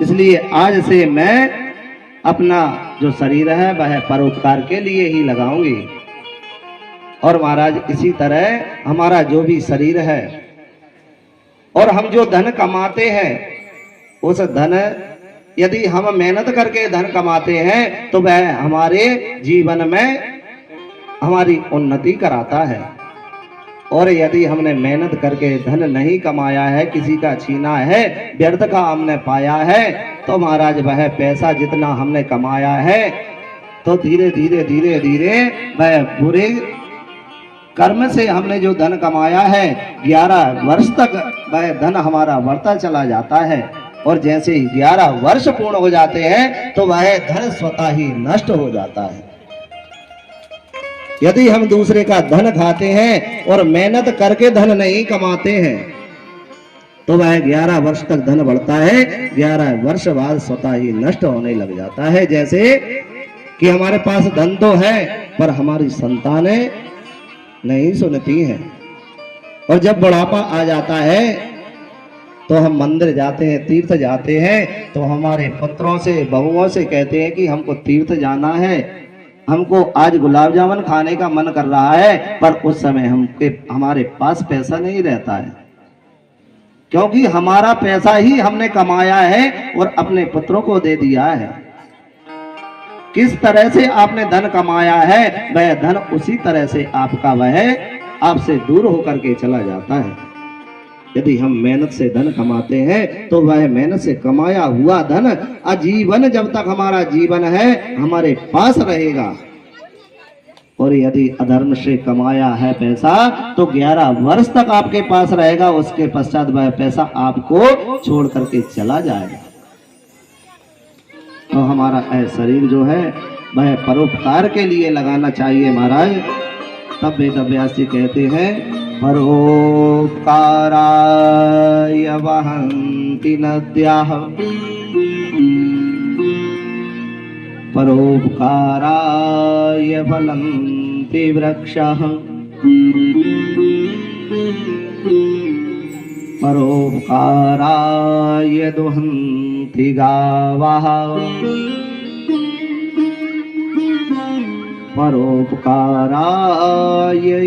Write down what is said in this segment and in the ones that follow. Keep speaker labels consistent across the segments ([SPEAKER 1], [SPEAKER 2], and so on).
[SPEAKER 1] इसलिए आज से मैं अपना जो शरीर है वह परोपकार के लिए ही लगाऊंगी। और महाराज इसी तरह हमारा जो भी शरीर है और हम जो धन कमाते हैं, उस धन यदि हम मेहनत करके धन कमाते हैं तो वह हमारे जीवन में हमारी उन्नति कराता है। और यदि हमने मेहनत करके धन नहीं कमाया है, किसी का छीना है, व्यर्थ का हमने पाया है, तो महाराज वह पैसा जितना हमने कमाया है तो धीरे धीरे धीरे धीरे वह बुरे कर्म से हमने जो धन कमाया है 11 वर्ष तक वह धन हमारा बढ़ता चला जाता है। और जैसे ही 11 वर्ष पूर्ण हो जाते हैं तो वह धन स्वतः ही नष्ट हो जाता है। यदि हम दूसरे का धन खाते हैं और मेहनत करके धन नहीं कमाते हैं तो वह 11 वर्ष तक धन बढ़ता है, 11 वर्ष बाद स्वतः ही नष्ट होने लग जाता है। जैसे कि हमारे पास धन तो है पर हमारी संतानें नहीं सुनती हैं। और जब बुढ़ापा आ जाता है तो हम मंदिर जाते हैं, तीर्थ जाते हैं, तो हमारे पुत्रों से बहुओं से कहते हैं कि हमको तीर्थ जाना है, हमको आज गुलाब जामुन खाने का मन कर रहा है, पर उस समय हमारे पास पैसा नहीं रहता है, क्योंकि हमारा पैसा ही हमने कमाया है और अपने पुत्रों को दे दिया है। किस तरह से आपने धन कमाया है वह धन उसी तरह से आपका वह आपसे दूर होकर के चला जाता है। यदि हम मेहनत से धन कमाते हैं तो वह मेहनत से कमाया हुआ धन आजीवन, जब तक हमारा जीवन है, हमारे पास रहेगा। और यदि अधर्म से कमाया है पैसा तो 11 वर्ष तक आपके पास रहेगा, उसके पश्चात वह पैसा आपको छोड़ करके चला जाएगा। तो हमारा शरीर जो है वह परोपकार के लिए लगाना चाहिए महाराज। तब वेद व्यास जी कहते हैं परोपकाराय वहन्ति नद्याः, परोपकाराय फलन्ति वृक्षाः, परोपकाराय दुहन्ति गावः, परोपकाराय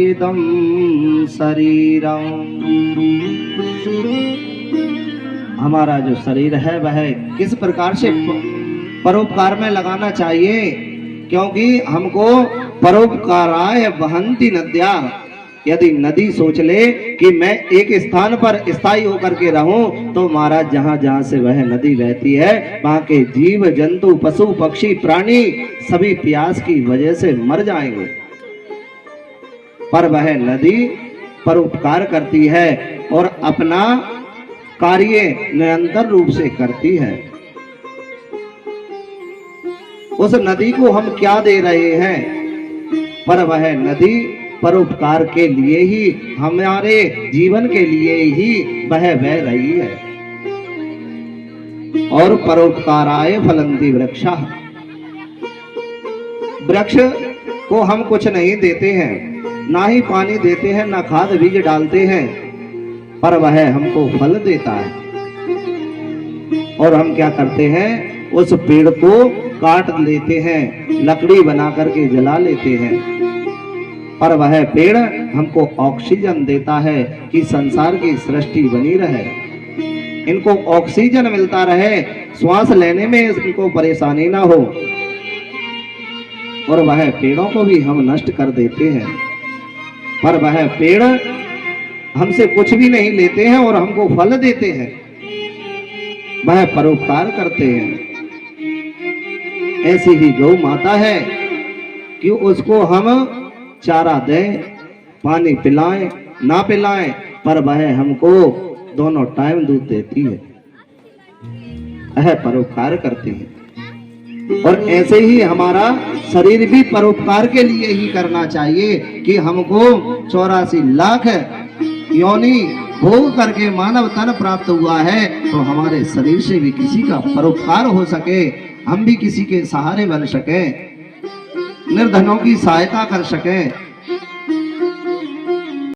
[SPEAKER 1] इदं शरीरम्। हमारा जो शरीर है वह किस प्रकार से परोपकार में लगाना चाहिए, क्योंकि हमको परोपकाराय वहन्ति नद्या, यदि नदी सोच ले कि मैं एक स्थान पर स्थायी होकर के रहूं तो महाराज जहां जहां से वह नदी बहती है वहां के जीव जंतु पशु पक्षी प्राणी सभी प्यास की वजह से मर जाएंगे। पर वह नदी परोपकार करती है और अपना कार्य निरंतर रूप से करती है। उस नदी को हम क्या दे रहे हैं, पर वह नदी परोपकार के लिए ही, हमारे जीवन के लिए ही वह बह रही है। और परोपकाराय फलन्ति वृक्षाः, वृक्ष को हम कुछ नहीं देते हैं, ना ही पानी देते हैं, ना खाद बीज डालते हैं, पर वह हमको फल देता है। और हम क्या करते हैं, उस पेड़ को काट लेते हैं, लकड़ी बना करके जला लेते हैं, पर वह पेड़ हमको ऑक्सीजन देता है कि संसार की सृष्टि बनी रहे, इनको ऑक्सीजन मिलता रहे, श्वास लेने में इनको परेशानी ना हो। और वह पेड़ों को भी हम नष्ट कर देते हैं, पर वह पेड़ हमसे कुछ भी नहीं लेते हैं और हमको फल देते हैं, वह परोपकार करते हैं। ऐसी ही गौ माता है कि उसको हम चारा दें, पानी पिलाएं ना पिलाएं, पर वह हमको दोनों टाइम दूध देती है, वह परोपकार करती है। और ऐसे ही हमारा शरीर भी परोपकार के लिए ही करना चाहिए कि हमको 84 लाख योनि भोग करके मानव तन प्राप्त हुआ है, तो हमारे शरीर से भी किसी का परोपकार हो सके, हम भी किसी के सहारे बन सके, निर्धनों की सहायता कर सके।